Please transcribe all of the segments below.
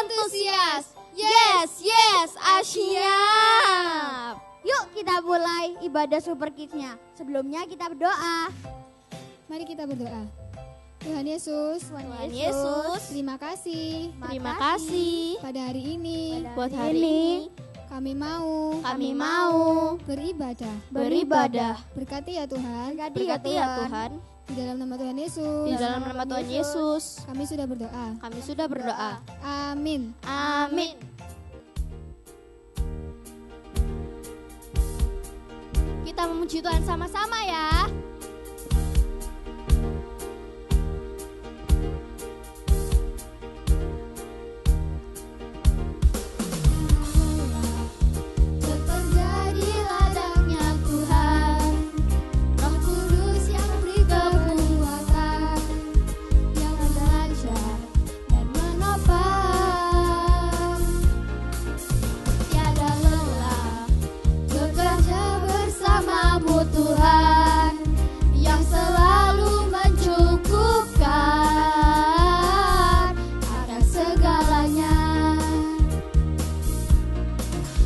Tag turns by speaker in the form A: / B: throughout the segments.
A: antusias. Yes, siap.
B: Yuk kita mulai ibadah Super Kids-nya. Sebelumnya kita berdoa.
C: Mari kita berdoa. Tuhan Yesus, terima kasih
A: Terima kasih
C: pada hari ini
A: buat hari ini.
C: kami mau
A: Beribadah.
C: Berkati ya Tuhan.
A: Berkati ya Tuhan.
C: Di dalam nama Tuhan Yesus.
A: Di dalam nama Tuhan Yesus.
C: Kami sudah berdoa.
A: Kami sudah berdoa.
C: Amin.
A: Amin. Kita memuji Tuhan sama-sama ya.
C: Bekerja di ladangnya Tuhan, Roh Kudus yang beri kekuatan, yang mengajar dan menopang. Tiada lelah bekerja bersamamu Tuhan, yang selalu mencukupkan akan segalanya.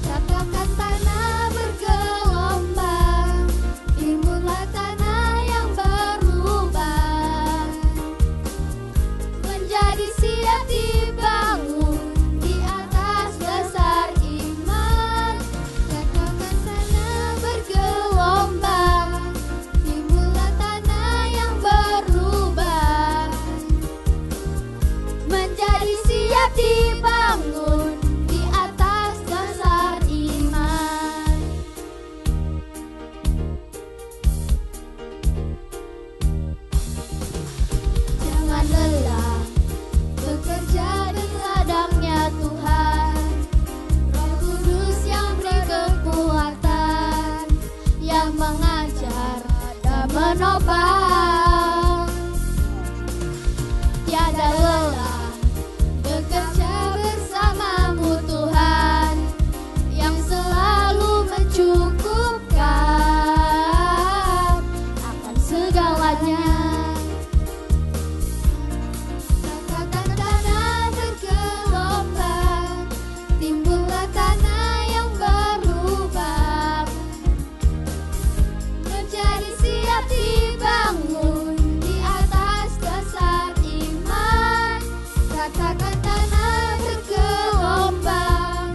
C: Ratakan tanah bergelombang, timbullah tanah yang berlubang, menjadi siap dibangun di atas dasar iman. Ratakan tanah bergelombang, timbullah tanah yang berlubang, menjadi siap dibangun di atas dasar iman. Jangan lelah bekerja di ladangnya Tuhan, Roh Kudus yang beri kekuatan, yang mengajar dan menopang. Tiada lelah bekerja bersamamu Tuhan, yang selalu mencukupkan akan segalanya. Ratakan tanah bergelombang, timbullah tanah yang berlubang, menjadi siap dibangun di atas dasar iman. Ratakan tanah bergelombang,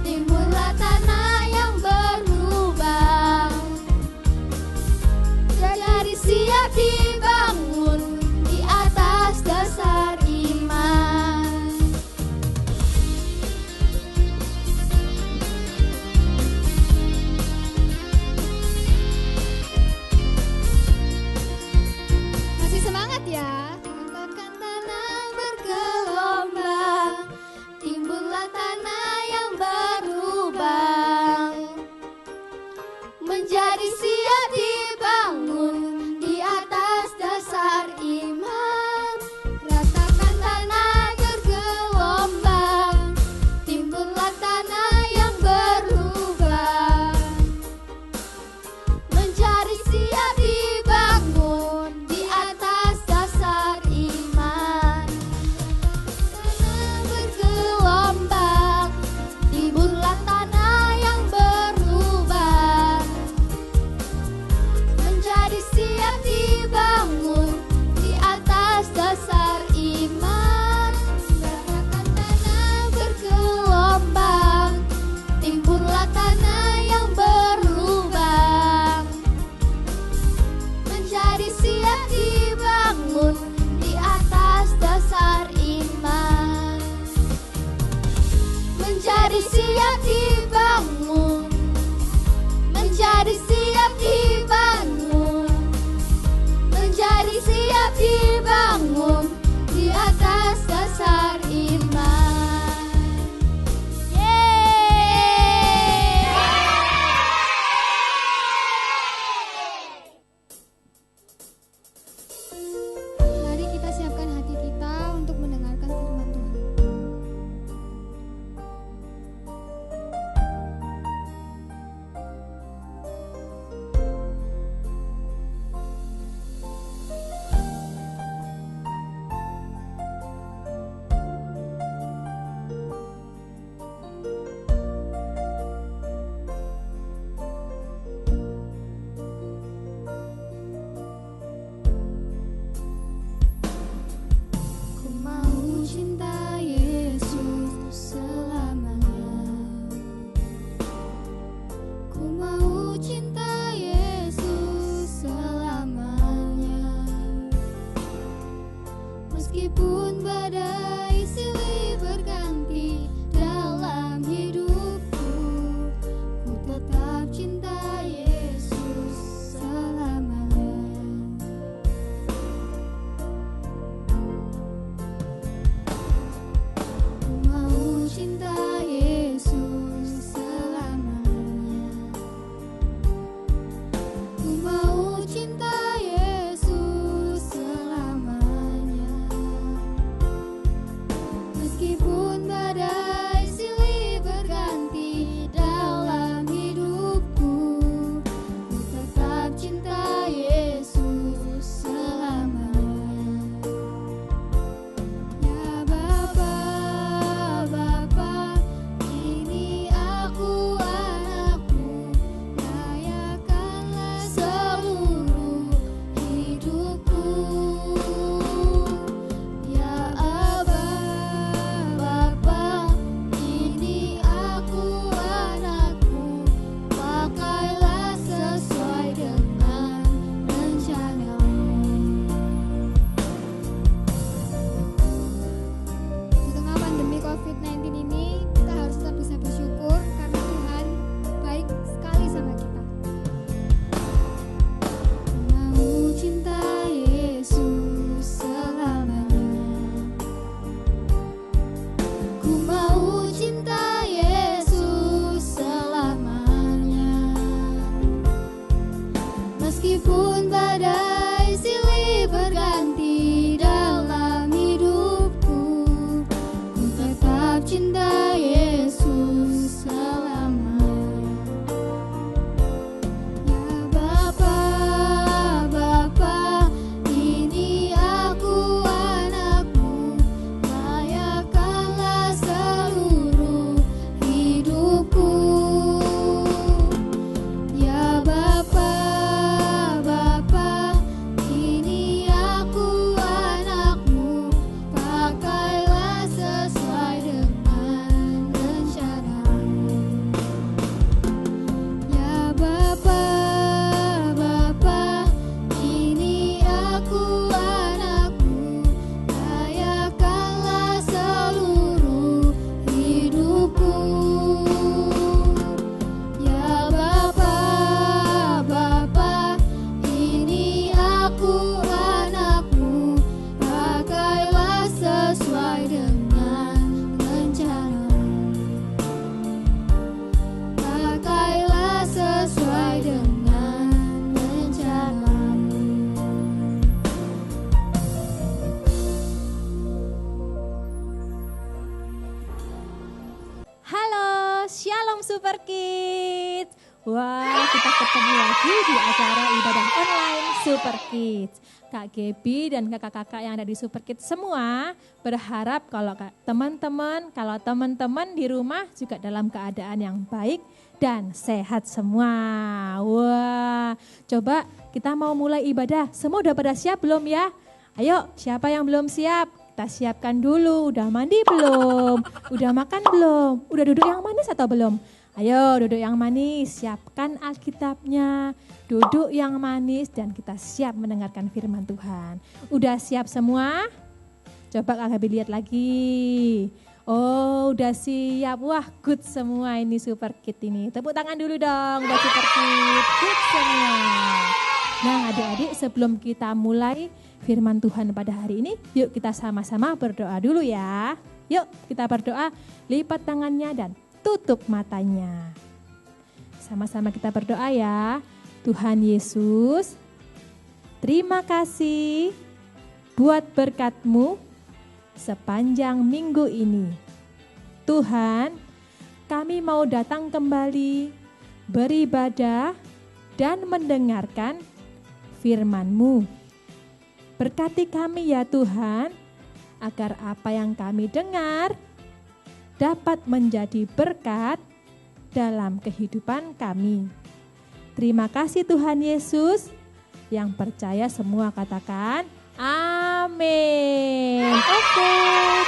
C: timbullah tanah yang berlubang, menjadi siap dibangun di atas dasar iman. Masih semangat ya. Ratakan tanah bergelombang, timbullah tanah yang berlubang, menjadi siap dibangun di atas dasar iman. Ratakan tanah bergelombang, timbullah tanah yang berlubang, menjadi siap dibangun di atas dasar iman. Tanah bergelombang, timbullah tanah yang berlubang, menjadi siap dibangun di atas dasar iman. Ratakan tanah bergelombang, timbullah tanah yang berlubang, menjadi siap dibangun di atas dasar iman. Menjadi siap dibangun, menjadi siap dibangun, menjadi siap dibangun di atas dasar iman. Mari kita siapkan hati kita untuk mendengarkan firman Tuhan. cinta Yesus selamanya. Ya Bapa, Bapa, ini aku anakmu, layakanlah seluruh hidupku. Ya Bapa, Bapa, ini aku anakmu, pakailah sesuai dengan rencana-Mu. Ya Bapa, Bapa, ini aku anakmu, layakanlah seluruh hidupku. Ya Bapa, Bapa, ini aku anakmu, pakailah sesuai dengan rencana-Mu. Pakailah sesuai dengan rencana-Mu.
D: Halo, Shalom Super Kids. Wah, kita ketemu lagi di acara ibadah online Super Kids. Kak Gebi dan kakak-kakak yang ada di Super Kids semua berharap kalau teman-teman di rumah juga dalam keadaan yang baik dan sehat semua. Wah, coba kita mau mulai ibadah. Semua udah pada siap belum ya? Ayo, siapa yang belum siap? Kita siapkan dulu, udah mandi belum? Udah makan belum? Udah duduk yang manis atau belum? Ayo duduk yang manis, siapkan Alkitabnya, duduk yang manis dan kita siap mendengarkan firman Tuhan. Udah siap semua? Coba Kak Gabi lihat lagi. Oh udah siap, wah good semua ini Super Kid ini. Tepuk tangan dulu dong buat Super Kid, good semua. Nah adik-adik sebelum kita mulai firman Tuhan pada hari ini, yuk kita sama-sama berdoa dulu ya. Yuk kita berdoa, lipat tangannya dan tutup matanya. Sama-sama kita berdoa ya. Tuhan Yesus, terima kasih buat berkat-Mu sepanjang minggu ini. Tuhan, kami mau datang kembali beribadah dan mendengarkan firman-Mu. Berkati kami ya Tuhan, agar apa yang kami dengar dapat menjadi berkat dalam kehidupan kami. Terima kasih Tuhan Yesus. Yang percaya semua katakan amin. Oke,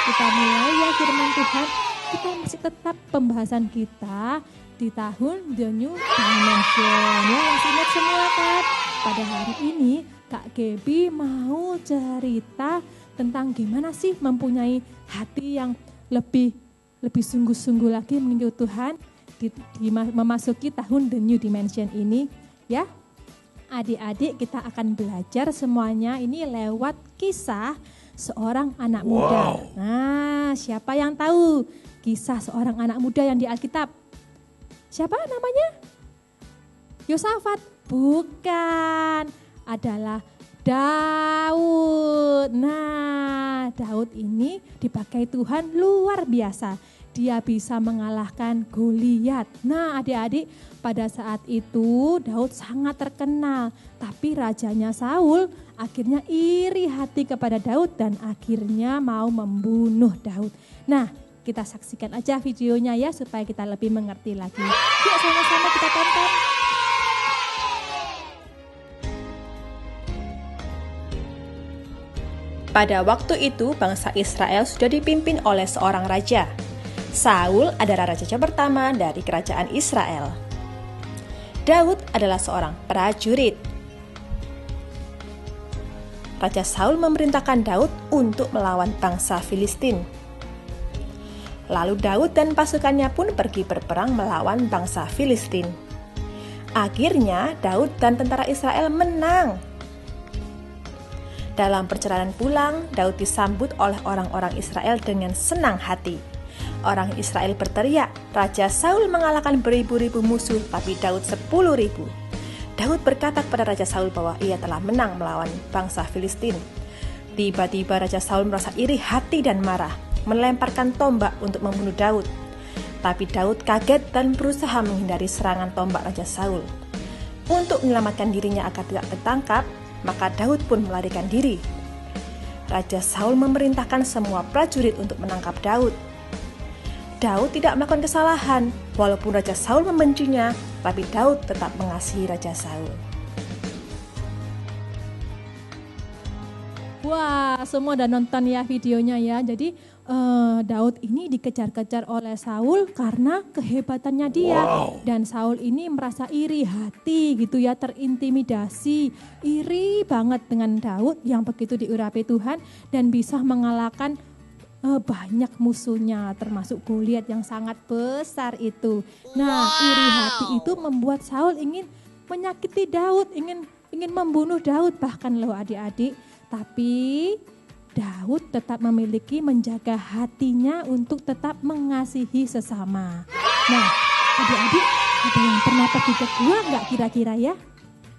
D: kita mulai ya firman Tuhan. Kita masih tetap pembahasan kita di tahun The New Dimension. Ya, masih ingat semua kan? Pada hari ini Kak Gebi mau cerita tentang gimana sih mempunyai hati yang lebih sungguh-sungguh lagi mengikuti Tuhan memasuki tahun The New Dimension ini ya. Adik-adik kita akan belajar semuanya ini lewat kisah seorang anak muda. Nah, siapa yang tahu kisah seorang anak muda yang di Alkitab? Siapa namanya? Yosafat? Bukan, adalah Daud. Nah, Daud ini dipakai Tuhan luar biasa. Dia bisa mengalahkan Goliat. Nah, adik-adik, pada saat itu Daud sangat terkenal. Tapi rajanya Saul akhirnya iri hati kepada Daud dan akhirnya mau membunuh Daud. Nah, kita saksikan aja videonya ya supaya kita lebih mengerti lagi. Yuk sama-sama kita tonton.
E: Pada waktu itu bangsa Israel sudah dipimpin oleh seorang raja. Saul adalah raja pertama dari kerajaan Israel. Daud adalah seorang prajurit. Raja Saul memerintahkan Daud untuk melawan bangsa Filistin. Lalu Daud dan pasukannya pun pergi berperang melawan bangsa Filistin. Akhirnya Daud dan tentara Israel menang. Dalam perjalanan pulang, Daud disambut oleh orang-orang Israel dengan senang hati. Orang Israel berteriak, Raja Saul mengalahkan beribu-ribu musuh, tapi Daud 10.000. Daud berkata kepada Raja Saul bahwa ia telah menang melawan bangsa Filistin. Tiba-tiba Raja Saul merasa iri hati dan marah. melemparkan tombak untuk membunuh Daud. Tapi Daud kaget dan berusaha menghindari serangan tombak Raja Saul. Untuk menyelamatkan dirinya agar tidak tertangkap, maka Daud pun melarikan diri. Raja Saul memerintahkan semua prajurit untuk menangkap Daud. Daud tidak melakukan kesalahan, walaupun Raja Saul membencinya, tapi Daud tetap mengasihi Raja Saul.
D: Wah, semua udah nonton ya videonya ya. Jadi Daud ini dikejar-kejar oleh Saul karena kehebatannya dia. Dan Saul ini merasa iri hati gitu ya, terintimidasi. Iri banget dengan Daud yang begitu diurapi Tuhan dan bisa mengalahkan banyak musuhnya, termasuk Goliat yang sangat besar itu. Nah, iri hati itu membuat Saul ingin menyakiti Daud, ingin membunuh Daud bahkan loh adik-adik. Tapi Daud tetap memiliki menjaga hatinya untuk tetap mengasihi sesama. Nah, adik-adik, ada yang pernah pergi ke gua enggak kira-kira ya?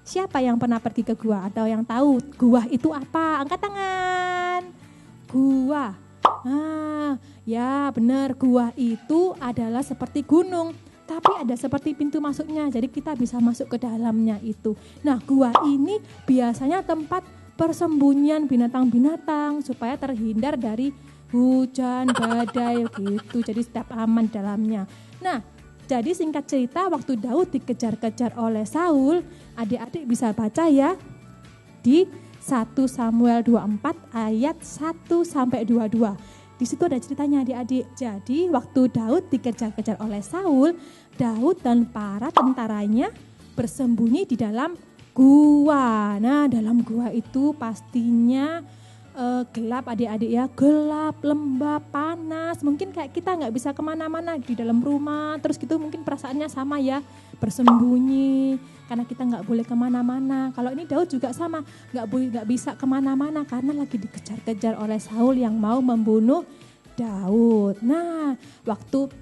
D: Siapa yang pernah pergi ke gua atau yang tahu gua itu apa? Angkat tangan. Gua. Ya benar, gua itu adalah seperti gunung. Tapi ada seperti pintu masuknya, jadi kita bisa masuk ke dalamnya itu. Nah, gua ini biasanya tempat persembunyian binatang-binatang supaya terhindar dari hujan, badai gitu. Jadi tetap aman dalamnya. Nah, jadi singkat cerita waktu Daud dikejar-kejar oleh Saul, adik-adik bisa baca ya di 1 Samuel 24 ayat 1 sampai 22. Di situ ada ceritanya adik-adik. Jadi waktu Daud dikejar-kejar oleh Saul, Daud dan para tentaranya bersembunyi di dalam gua. Nah, dalam gua itu pastinya gelap adik-adik ya, gelap, lembab, panas. Mungkin kayak kita nggak bisa kemana-mana di dalam rumah, terus gitu mungkin perasaannya sama ya, bersembunyi karena kita nggak boleh kemana-mana. Kalau ini Daud juga sama, nggak bisa kemana-mana karena lagi dikejar-kejar oleh Saul yang mau membunuh Daud. Nah, waktu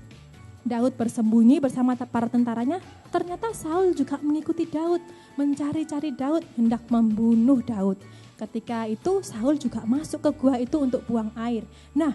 D: Daud bersembunyi bersama para tentaranya, ternyata Saul juga mengikuti Daud, mencari-cari Daud, hendak membunuh Daud. Ketika itu Saul juga masuk ke gua itu untuk buang air. Nah,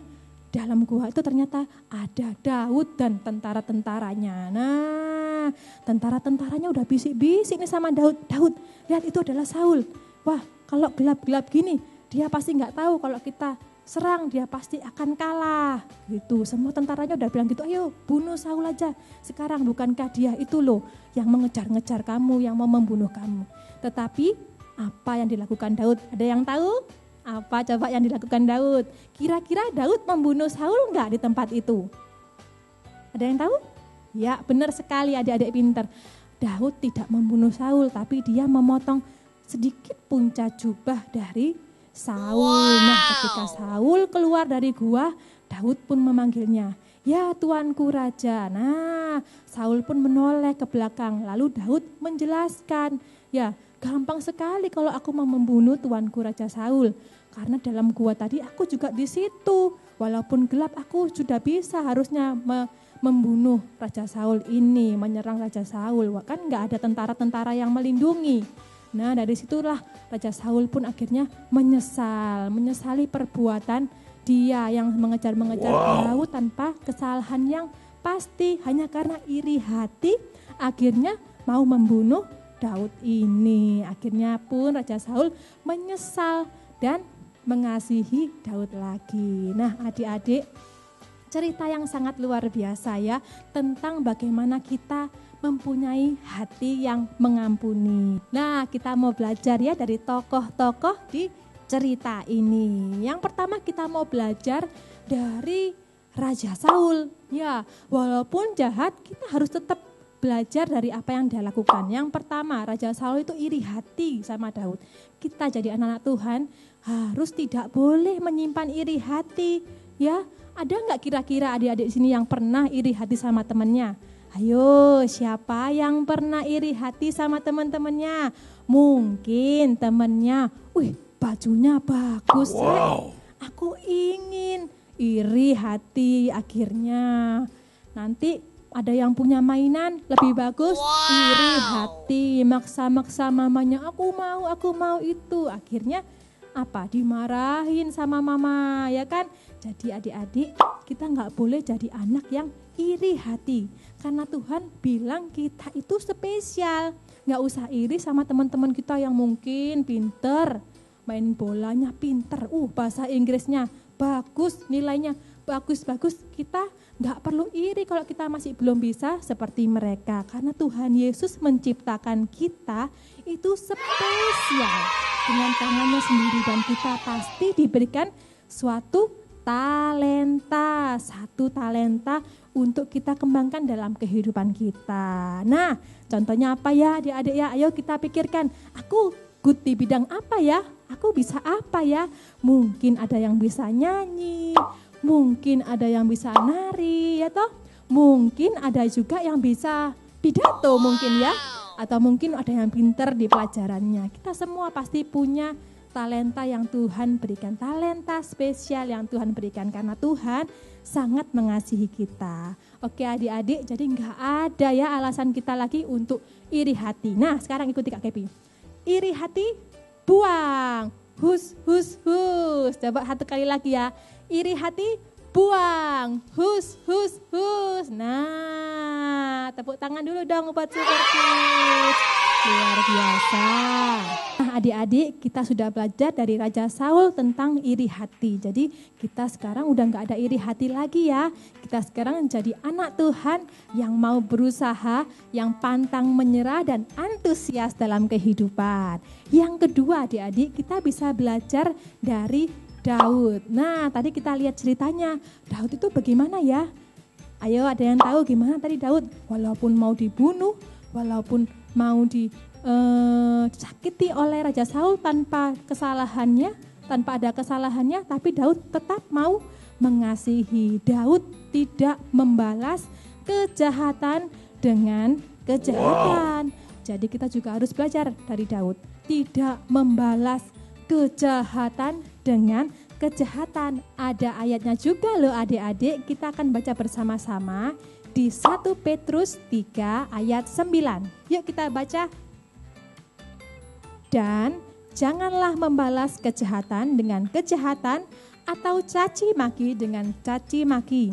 D: dalam gua itu ternyata ada Daud dan tentara-tentaranya. Nah, tentara-tentaranya udah bisik-bisik nih sama Daud. Daud, lihat itu adalah Saul. Wah, kalau gelap-gelap gini, dia pasti nggak tahu kalau kita serang, dia pasti akan kalah gitu. Semua tentaranya udah bilang gitu, ayo bunuh Saul aja. Sekarang bukankah dia itu loh yang mengejar-ngejar kamu, yang mau membunuh kamu. Tetapi apa yang dilakukan Daud? Ada yang tahu? Apa coba yang dilakukan Daud? Kira-kira Daud membunuh Saul enggak di tempat itu? Ada yang tahu? Ya benar sekali adik-adik pintar. Daud tidak membunuh Saul, tapi dia memotong sedikit punca jubah dari Saul. Nah, ketika Saul keluar dari gua, Daud pun memanggilnya, ya tuanku raja. Nah, Saul pun menoleh ke belakang, lalu Daud menjelaskan, ya gampang sekali kalau aku mau membunuh tuanku Raja Saul. Karena dalam gua tadi aku juga di situ. Walaupun gelap aku sudah bisa harusnya membunuh Raja Saul ini, menyerang Raja Saul. Kan nggak ada tentara-tentara yang melindungi. Nah, dari situlah Raja Saul pun akhirnya menyesali perbuatan dia yang mengejar-mengejar Daud tanpa kesalahan yang pasti, hanya karena iri hati akhirnya mau membunuh Daud ini. Akhirnya pun Raja Saul menyesal dan mengasihi Daud lagi. Nah, adik-adik, cerita yang sangat luar biasa ya tentang bagaimana kita mempunyai hati yang mengampuni. Nah, kita mau belajar ya dari tokoh-tokoh di cerita ini. Yang pertama kita mau belajar dari Raja Saul. Ya, walaupun jahat kita harus tetap belajar dari apa yang dia lakukan. Yang pertama, Raja Saul itu iri hati sama Daud. Kita jadi anak-anak Tuhan harus tidak boleh menyimpan iri hati. Ya, ada nggak kira-kira adik-adik sini yang pernah iri hati sama temannya? Ayo, siapa yang pernah iri hati sama teman-temannya? Mungkin temannya, wih bajunya bagus, aku ingin, iri hati akhirnya. Nanti ada yang punya mainan lebih bagus, iri hati, maksa-maksa mamanya, aku mau itu. Akhirnya apa? Dimarahin sama mama, ya kan? Jadi adik-adik, kita nggak boleh jadi anak yang iri hati. Karena Tuhan bilang kita itu spesial. Nggak usah iri sama teman-teman kita yang mungkin pinter, main bolanya pinter, bahasa Inggrisnya bagus, nilainya bagus-bagus. Kita nggak perlu iri kalau kita masih belum bisa seperti mereka. Karena Tuhan Yesus menciptakan kita itu spesial dengan tangannya sendiri. Dan kita pasti diberikan suatu talenta, satu talenta untuk kita kembangkan dalam kehidupan kita. Nah, contohnya apa ya adik-adik ya? Ayo kita pikirkan, aku good di bidang apa ya? Aku bisa apa ya? Mungkin ada yang bisa nyanyi, mungkin ada yang bisa nari, ya toh? Mungkin ada juga yang bisa pidato mungkin ya. Atau mungkin ada yang pintar di pelajarannya. Kita semua pasti punya talenta yang Tuhan berikan, talenta spesial yang Tuhan berikan karena Tuhan sangat mengasihi kita. Oke adik-adik, jadi nggak ada ya alasan kita lagi untuk iri hati. Nah sekarang ikuti Kak Kepi. Iri hati, buang. Hus, hus, hus. Coba satu kali lagi ya. Iri hati, buang. Hus, hus, hus. Nah, tepuk tangan dulu dong buat Super Kids. Luar biasa. Nah adik-adik, kita sudah belajar dari Raja Saul tentang iri hati. Jadi kita sekarang udah gak ada iri hati lagi ya. Kita sekarang jadi anak Tuhan yang mau berusaha, yang pantang menyerah dan antusias dalam kehidupan. Yang kedua adik-adik, kita bisa belajar dari Daud. Nah tadi kita lihat ceritanya, Daud itu bagaimana ya? Ayo ada yang tahu gimana tadi Daud? Walaupun mau dibunuh, walaupun mau disakiti oleh Raja Saul tanpa ada kesalahannya, tapi Daud tetap mau mengasihi. Daud tidak membalas kejahatan dengan kejahatan. Jadi kita juga harus belajar dari Daud, tidak membalas kejahatan dengan kejahatan. Ada ayatnya juga loh adik-adik, kita akan baca bersama-sama di 1 Petrus 3 ayat 9. Yuk kita baca. Dan janganlah membalas kejahatan dengan kejahatan atau caci maki dengan caci maki.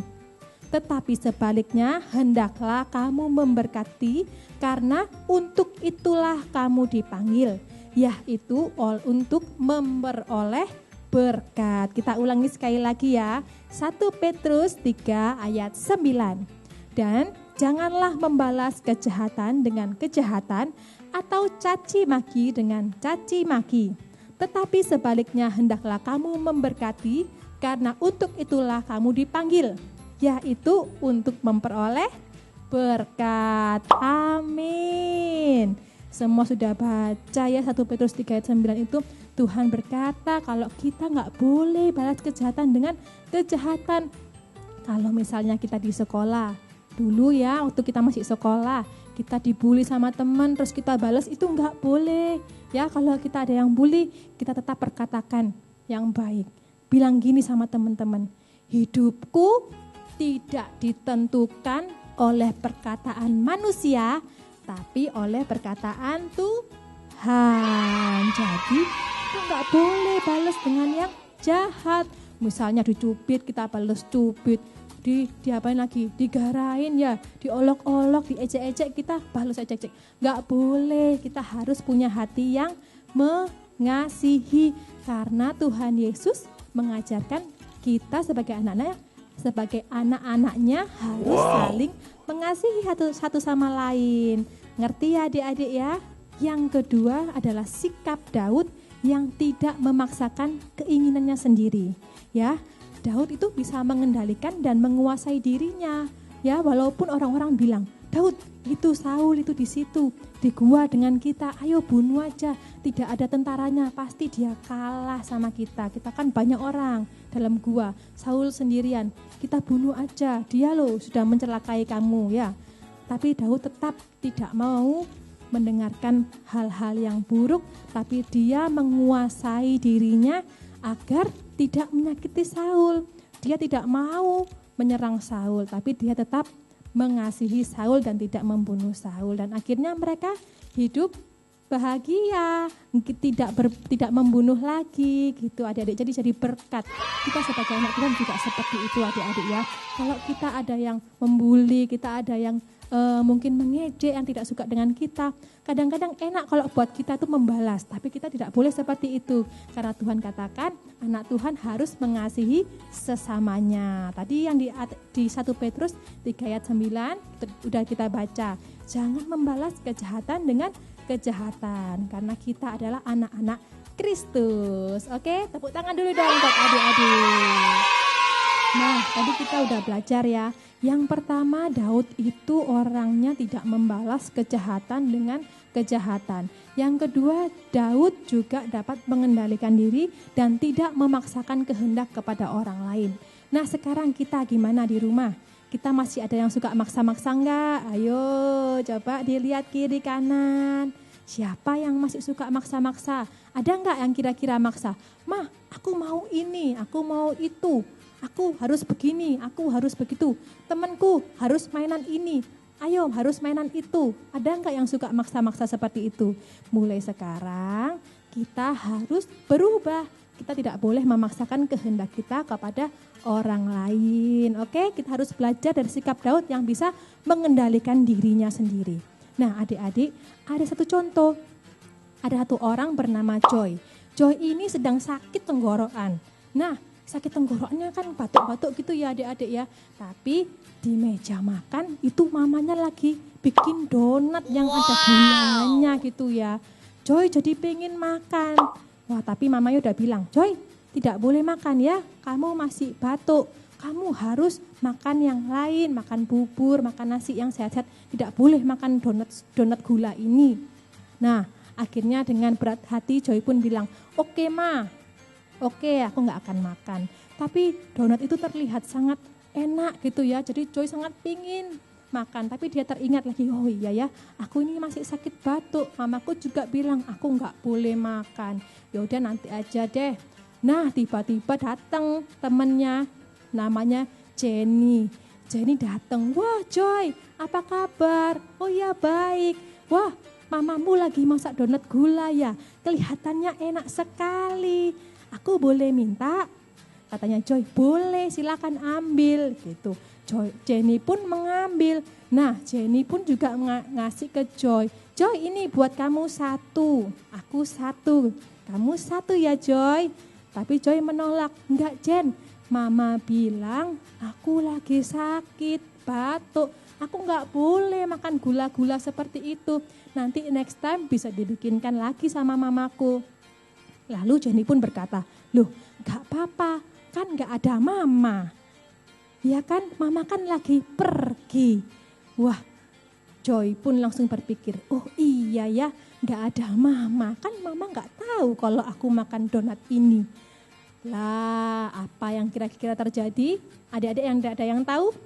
D: Tetapi sebaliknya hendaklah kamu memberkati, karena untuk itulah kamu dipanggil, yaitu untuk memperoleh berkat. Kita ulangi sekali lagi ya. 1 Petrus 3 ayat 9. Dan janganlah membalas kejahatan dengan kejahatan atau caci maki dengan caci maki. Tetapi sebaliknya hendaklah kamu memberkati, karena untuk itulah kamu dipanggil, yaitu untuk memperoleh berkat. Amin. Semua sudah baca ya 1 Petrus 3 ayat 9 itu. Tuhan berkata kalau kita gak boleh balas kejahatan dengan kejahatan. Kalau misalnya kita di sekolah, dulu ya waktu kita masih sekolah, kita dibully sama teman terus kita balas, itu nggak boleh ya. Kalau kita ada yang bully, kita tetap perkatakan yang baik. Bilang gini sama teman-teman, hidupku tidak ditentukan oleh perkataan manusia, tapi oleh perkataan Tuhan. Jadi kita nggak boleh balas dengan yang jahat. Misalnya dicubit, kita balas cubit. Diapain lagi, digarain ya, diolok-olok, diejek-ejek, kita balas ejek-ejek. Gak boleh, kita harus punya hati yang mengasihi. Karena Tuhan Yesus mengajarkan kita sebagai anak-anaknya harus saling mengasihi satu sama lain. Ngerti ya adik-adik ya? Yang kedua adalah sikap Daud yang tidak memaksakan keinginannya sendiri. Ya, Daud itu bisa mengendalikan dan menguasai dirinya. Ya, walaupun orang-orang bilang, Daud itu Saul itu di situ, di gua dengan kita, ayo bunuh aja. Tidak ada tentaranya, pasti dia kalah sama kita. Kita kan banyak orang dalam gua, Saul sendirian. Kita bunuh aja, dia loh sudah mencelakai kamu ya. Tapi Daud tetap tidak mau mendengarkan hal-hal yang buruk, tapi dia menguasai dirinya agar tidak menyakiti Saul. Dia tidak mau menyerang Saul, tapi dia tetap mengasihi Saul dan tidak membunuh Saul. Dan akhirnya mereka hidup bahagia, tidak membunuh lagi gitu adik-adik. Jadi berkat. Kita sebagai anak Tuhan juga seperti itu adik-adik ya. Kalau kita ada yang membuli, kita ada yang mungkin mengejek yang tidak suka dengan kita. Kadang-kadang enak kalau buat kita itu membalas, tapi kita tidak boleh seperti itu. Karena Tuhan katakan anak Tuhan harus mengasihi sesamanya. Tadi yang di 1 Petrus 3 ayat 9 udah kita baca. Jangan membalas kejahatan dengan kejahatan, karena kita adalah anak-anak Kristus. Oke, tepuk tangan dulu dong buat adik-adik. Nah, tadi kita udah belajar ya. Yang pertama, Daud itu orangnya tidak membalas kejahatan dengan kejahatan. Yang kedua, Daud juga dapat mengendalikan diri dan tidak memaksakan kehendak kepada orang lain. Nah, sekarang kita gimana di rumah? Kita masih ada yang suka maksa-maksa enggak? Ayo, coba dilihat kiri kanan. Siapa yang masih suka maksa-maksa? Ada enggak yang kira-kira maksa? Mah, aku mau ini, aku mau itu. Aku harus begini, aku harus begitu. Temanku harus mainan ini, ayo harus mainan itu. Ada enggak yang suka maksa-maksa seperti itu? Mulai sekarang kita harus berubah. Kita tidak boleh memaksakan kehendak kita kepada orang lain. Oke, kita harus belajar dari sikap Daud yang bisa mengendalikan dirinya sendiri. Nah adik-adik, ada satu contoh. Ada satu orang bernama Joy. Joy ini sedang sakit tenggorokan. Nah, sakit tenggorokannya kan batuk-batuk gitu ya adik-adik ya. Tapi di meja makan itu mamanya lagi bikin donat yang ada gulanya gitu ya. Joy jadi pengen makan. Wah tapi mamanya udah bilang, Joy tidak boleh makan ya, kamu masih batuk. Kamu harus makan yang lain, makan bubur, makan nasi yang sehat-sehat. Tidak boleh makan donat gula ini. Nah akhirnya dengan berat hati Joy pun bilang, oke ma. Oke, aku nggak akan makan. Tapi donat itu terlihat sangat enak gitu ya. Jadi Joy sangat pingin makan. Tapi dia teringat lagi, oh iya ya, aku ini masih sakit batuk. Mamaku juga bilang aku nggak boleh makan. Ya udah nanti aja deh. Nah tiba-tiba datang temennya, namanya Jenny. Jenny datang, wah Joy, apa kabar? Oh ya baik. Wah, mamamu lagi masak donat gula ya. Kelihatannya enak sekali. Aku boleh minta? Katanya Joy, boleh silakan ambil gitu. Jenny pun mengambil. Nah Jenny pun juga ngasih ke Joy. Joy ini buat kamu satu, aku satu. Kamu satu ya Joy. Tapi Joy menolak, enggak Jen. Mama bilang aku lagi sakit, batuk. Aku enggak boleh makan gula-gula seperti itu. Nanti next time bisa dibikinkan lagi sama mamaku. Lalu Jenny pun berkata, loh gak apa-apa, kan gak ada mama. Ya kan, mama kan lagi pergi. Wah, Joy pun langsung berpikir, oh iya ya, gak ada mama. Kan mama gak tahu kalau aku makan donat ini. Lah, apa yang kira-kira terjadi? Adik-adik yang gak ada yang tahu?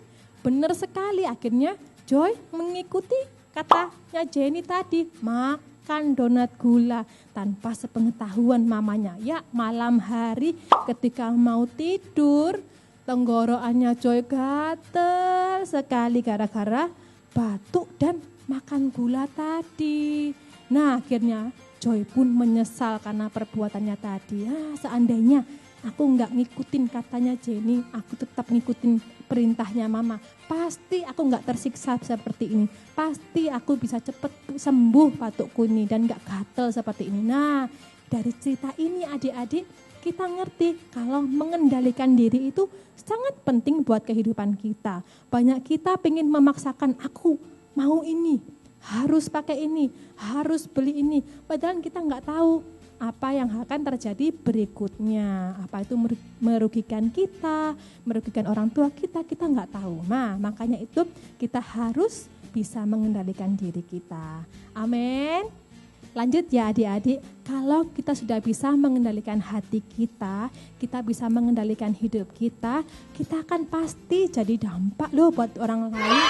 D: Benar sekali, akhirnya Joy mengikuti katanya Jenny tadi, makan donat gula tanpa sepengetahuan mamanya. Ya malam hari ketika mau tidur, tenggorokannya Joy gatel sekali gara-gara batuk dan makan gula tadi. Nah akhirnya Joy pun menyesal karena perbuatannya tadi. Seandainya aku nggak ngikutin katanya Jenny, aku tetap ngikutin perintahnya mama, pasti aku nggak tersiksa seperti ini. Pasti aku bisa cepat sembuh batukku ini dan nggak gatel seperti ini. Nah dari cerita ini adik-adik kita ngerti kalau mengendalikan diri itu sangat penting buat kehidupan kita. Banyak kita pengen memaksakan, aku mau ini, harus pakai ini, harus beli ini. Padahal kita nggak tahu apa yang akan terjadi berikutnya. Apa itu merugikan kita, merugikan orang tua kita nggak tahu. Nah makanya itu kita harus bisa mengendalikan diri kita. Amin. Lanjut ya adik-adik, kalau kita sudah bisa mengendalikan hati kita bisa mengendalikan hidup kita akan pasti jadi dampak loh buat orang lain.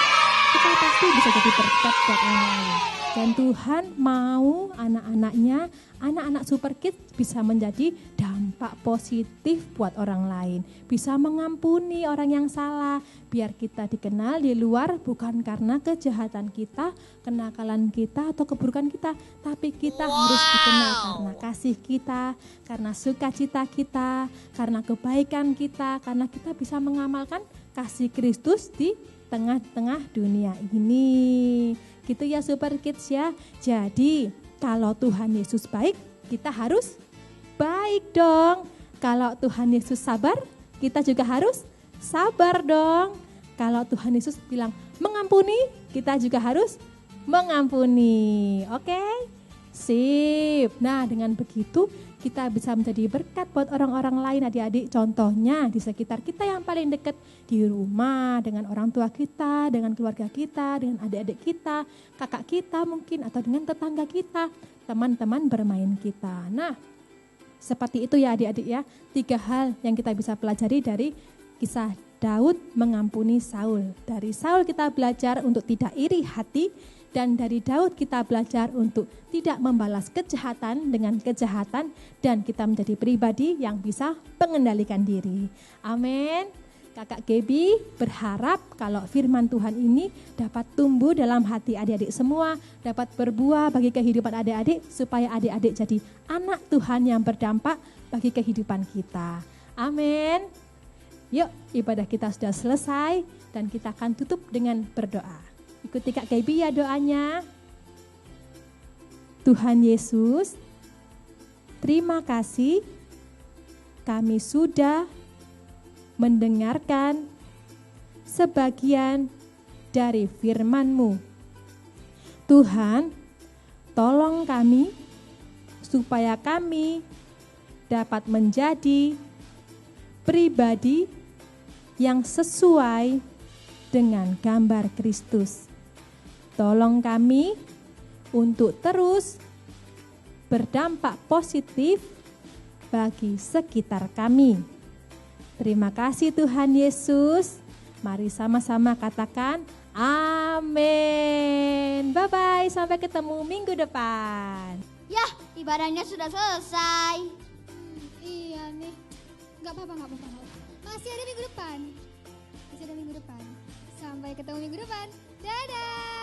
D: Kita pasti bisa jadi berkat buat orang lain. Dan Tuhan mau anak-anaknya, anak-anak Super Kids bisa menjadi dampak positif buat orang lain. Bisa mengampuni orang yang salah, biar kita dikenal di luar bukan karena kejahatan kita, kenakalan kita atau keburukan kita. Tapi kita harus dikenal karena kasih kita, karena sukacita kita, karena kebaikan kita, karena kita bisa mengamalkan kasih Kristus di tengah-tengah dunia ini. Gitu ya Super Kids ya. Jadi kalau Tuhan Yesus baik, kita harus baik dong. Kalau Tuhan Yesus sabar, kita juga harus sabar dong. Kalau Tuhan Yesus bilang mengampuni, kita juga harus mengampuni. Oke? Sip. Nah, dengan begitu kita bisa menjadi berkat buat orang-orang lain, adik-adik. Contohnya di sekitar kita yang paling dekat, di rumah, dengan orang tua kita, dengan keluarga kita, dengan adik-adik kita, kakak kita mungkin, atau dengan tetangga kita, teman-teman bermain kita. Nah, seperti itu ya adik-adik ya. 3 hal yang kita bisa pelajari dari kisah Daud mengampuni Saul. Dari Saul kita belajar untuk tidak iri hati, dan dari Daud kita belajar untuk tidak membalas kejahatan dengan kejahatan, dan kita menjadi pribadi yang bisa mengendalikan diri. Amin. Kakak Gaby berharap kalau firman Tuhan ini dapat tumbuh dalam hati adik-adik semua, dapat berbuah bagi kehidupan adik-adik, supaya adik-adik jadi anak Tuhan yang berdampak bagi kehidupan kita. Amin. Yuk, ibadah kita sudah selesai dan kita akan tutup dengan berdoa. Ikuti Kak Gaby ya doanya. Tuhan Yesus, terima kasih kami sudah mendengarkan sebagian dari firman-Mu. Tuhan, tolong kami supaya kami dapat menjadi pribadi yang sesuai dengan gambar Kristus. Tolong kami untuk terus berdampak positif bagi sekitar kami. Terima kasih Tuhan Yesus. Mari sama-sama katakan amin. Bye-bye, sampai ketemu minggu depan.
B: Yah, ibadahnya sudah selesai.
C: Iya nih. Gak apa-apa. Masih ada minggu depan. Sampai ketemu minggu depan. Dadah.